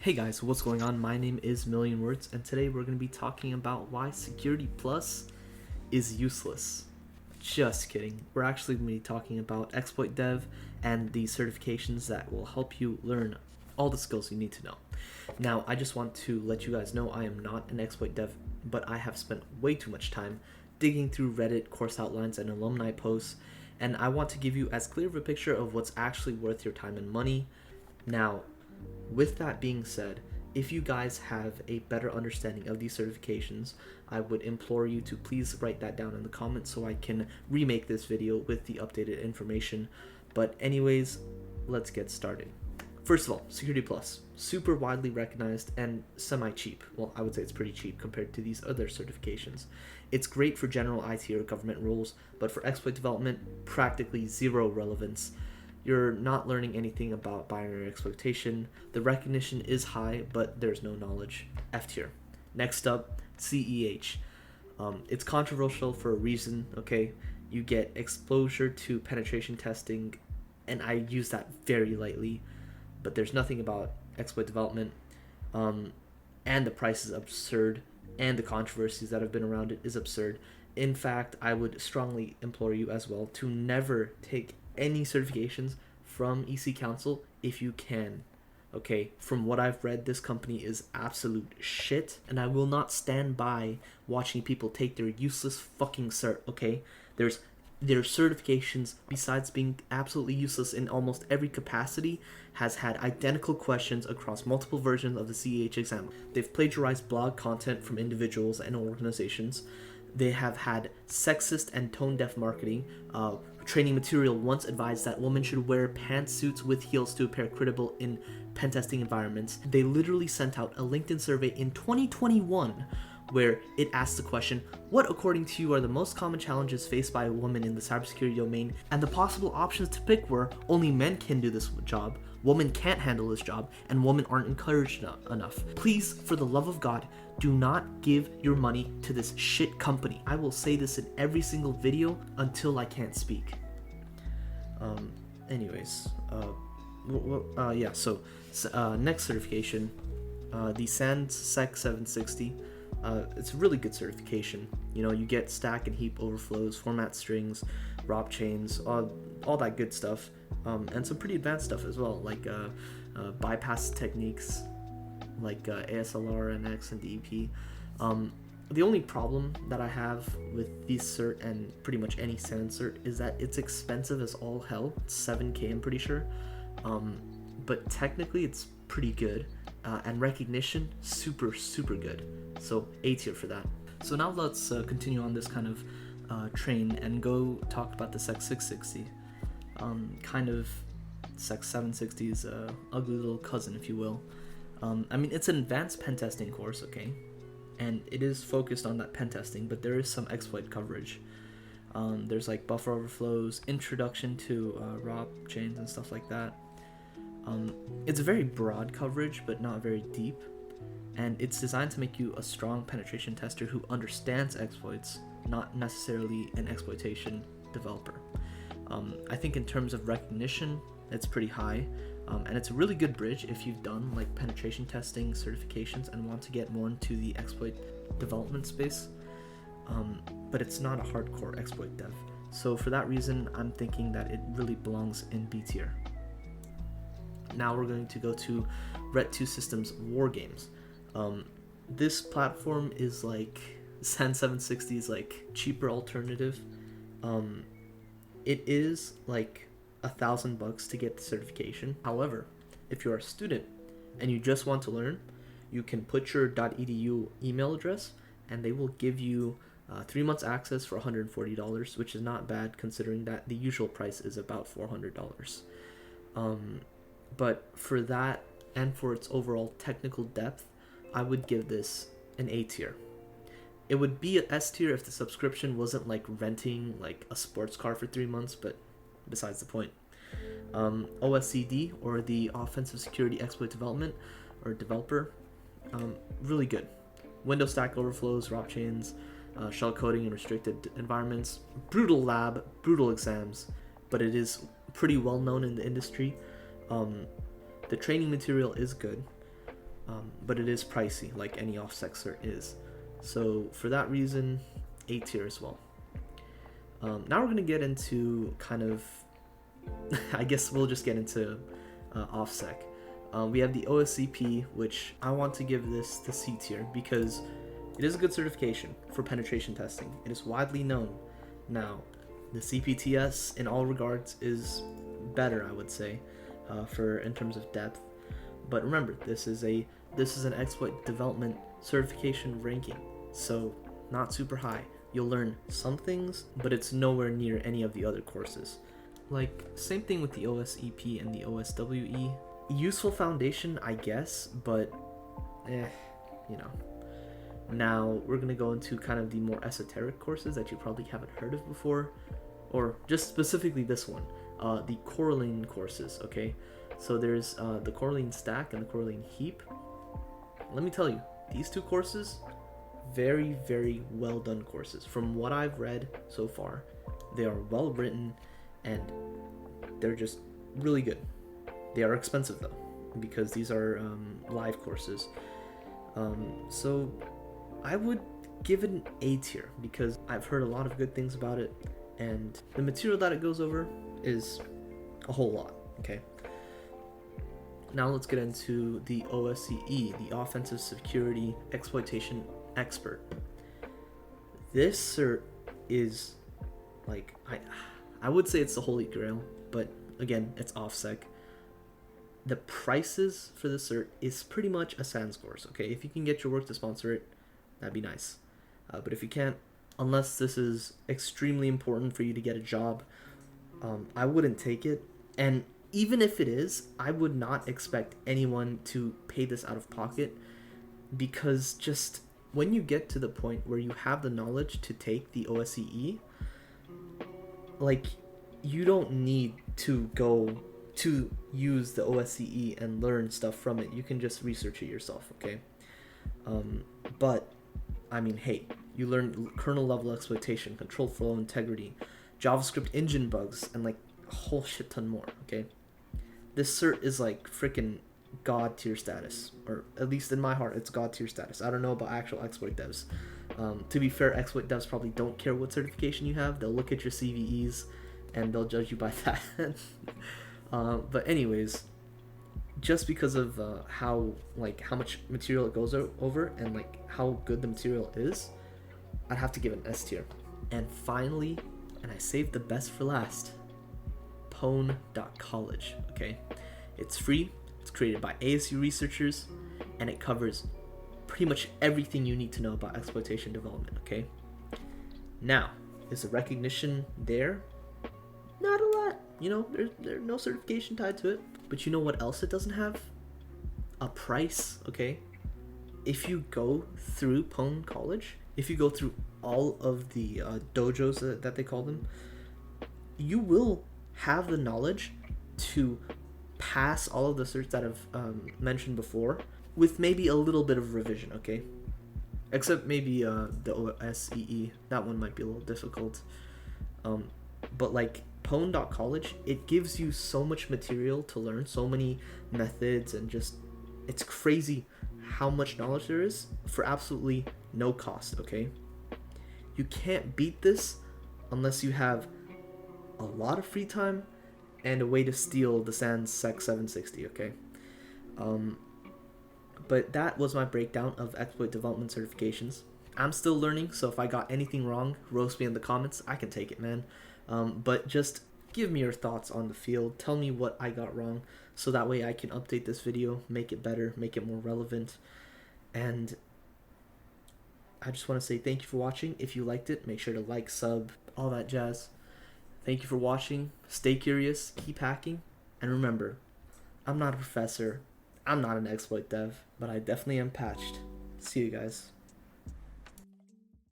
Hey guys, what's going on? My name is Million Words, and today we're going to be talking about why Security Plus is useless. Just kidding. We're actually going to be talking about exploit dev and the certifications that will help you learn all the skills you need to know. Now, I just want to let you guys know I am not an exploit dev, but I have spent way too much time digging through Reddit course outlines and alumni posts, and I want to give you as clear of a picture of what's actually worth your time and money. Now, with that being said, if you guys have a better understanding of these certifications, I would implore you to please write that down in the comments so I can remake this video with the updated information. But anyways, let's get started. First of all, Security Plus, super widely recognized and semi-cheap. Well, I would say it's pretty cheap compared to these other certifications. It's great for general IT or government roles, but for exploit development, practically zero relevance. You're not learning anything about binary exploitation. The recognition is high, but there's no knowledge. F tier. Next up, CEH. It's controversial for a reason, okay? You get exposure to penetration testing, and I use that very lightly, but there's nothing about exploit development, and the price is absurd, and the controversies that have been around it is absurd. In fact, I would strongly implore you as well to never take any certifications from EC Council if you can. Okay, from what I've read, this company is absolute shit, and I will not stand by watching people take their useless fucking cert, okay? Their certifications, besides being absolutely useless in almost every capacity, has had identical questions across multiple versions of the CEH exam. They've plagiarized blog content from individuals and organizations. They have had sexist and tone-deaf marketing. Training material once advised that women should wear pantsuits with heels to appear credible in pen testing environments. They literally sent out a LinkedIn survey in 2021 where it asked the question, what according to you are the most common challenges faced by a woman in the cybersecurity domain? And the possible options to pick were, only men can do this job, women can't handle this job, and women aren't encouraged enough. Please, for the love of God, do not give your money to this shit company. I will say this in every single video until I can't speak. Next certification, the SANS Sec 760. It's a really good certification. You know, you get stack and heap overflows, format strings, ROP chains, all that good stuff, and some pretty advanced stuff as well, like bypass techniques, like ASLR, NX, and DEP. The only problem that I have with these cert and pretty much any SANS cert is that it's expensive as all hell. It's 7K, I'm pretty sure. But technically it's pretty good. And recognition, super good. So A tier for that. So now let's continue on this kind of train and go talk about the Sec 660. Kind of Sec 760's ugly little cousin, if you will. I mean, it's an advanced pen testing course, okay? And it is focused on that pen testing, but there is some exploit coverage. There's like buffer overflows, introduction to ROP chains and stuff like that. It's a very broad coverage, but not very deep. And it's designed to make you a strong penetration tester who understands exploits, not necessarily an exploitation developer. I think in terms of recognition, it's pretty high. And it's a really good bridge if you've done like penetration testing certifications and want to get more into the exploit development space. But it's not a hardcore exploit dev. So for that reason, I'm thinking that it really belongs in B tier. Now we're going to go to Ret2 Systems War Games. This platform is like SANS 760's like cheaper alternative. It is like $1,000 to get the certification. However, if you're a student and you just want to learn, you can put your .edu email address and they will give you 3 months access for $140, which is not bad considering that the usual price is about $400. But for that and for its overall technical depth, I would give this an A tier. It would be an S tier if the subscription wasn't like renting like a sports car for 3 months, but besides the point. OSCD, or the Offensive Security Exploit Development or Developer, really good. Windows stack overflows, ROP chains, shell coding in restricted environments, brutal lab, brutal exams, but it is pretty well known in the industry. The training material is good. but it is pricey, like any OffSec cert is. So for that reason, A tier as well. Now we're gonna get into kind of, I guess we'll just get into OffSec. We have the OSCP, which I want to give this the C tier because it is a good certification for penetration testing. It is widely known. Now, the CPTS in all regards is better, I would say, for in terms of depth. But remember, this is an exploit development certification ranking, so not super high. You'll learn some things, but it's nowhere near any of the other courses. Like, same thing with the OSEP and the OSWE. Useful foundation, I guess, but you know. Now we're gonna go into kind of the more esoteric courses that you probably haven't heard of before, or just specifically this one, the Correlane courses. Okay, so there's the Correlane stack and the Correlane heap. Let me tell you, these two courses, very, very well done courses. From what I've read so far, they are well written and they're just really good. They are expensive though, because these are live courses. So I would give it an A tier because I've heard a lot of good things about it, and the material that it goes over is a whole lot. Okay. Now let's get into the OSCE, the Offensive Security Exploitation Expert. This cert is like, I would say it's the holy grail, but again, it's OffSec. The prices for the cert is pretty much a SANS course. Okay, if you can get your work to sponsor it, that'd be nice. But if you can't, unless this is extremely important for you to get a job, I wouldn't take it. And even if it is, I would not expect anyone to pay this out of pocket, because just when you get to the point where you have the knowledge to take the OSCE, like, you don't need to go to use the OSCE and learn stuff from it. You can just research it yourself, okay? But I mean, hey, you learn kernel level exploitation, control flow integrity, JavaScript engine bugs, and like a whole shit ton more, okay? This cert is like freaking god tier status, or at least in my heart, it's god tier status. I don't know about actual exploit devs. To be fair, exploit devs probably don't care what certification you have. They'll look at your CVEs and they'll judge you by that. But anyways, just because of how much material it goes over and like how good the material is, I'd have to give it an S tier. And finally, and I saved the best for last, Pwn College. Okay, it's free. It's created by ASU researchers, and it covers pretty much everything you need to know about exploitation development. Okay. Now, is the recognition there? Not a lot. You know, there's no certification tied to it. But you know what else it doesn't have? A price, okay? If you go through Pwn College, if you go through all of the dojos that they call them, you will have the knowledge to pass all of the certs that I've mentioned before with maybe a little bit of revision, okay? Except maybe the OSEE. That one might be a little difficult. But like, Pwn College, it gives you so much material to learn, so many methods, and just, it's crazy how much knowledge there is for absolutely no cost, okay? You can't beat this unless you have a lot of free time and a way to steal the SANS Sec 760, okay? But that was my breakdown of exploit development certifications. I'm still learning, so if I got anything wrong, roast me in the comments. I can take it, man. But just give me your thoughts on the field. Tell me what I got wrong, so that way I can update this video, make it better, make it more relevant. And I just want to say thank you for watching. If you liked it, make sure to like, sub, all that jazz. Thank you for watching. Stay curious, keep hacking, and remember, I'm not a professor, I'm not an exploit dev, but I definitely am patched. See you guys.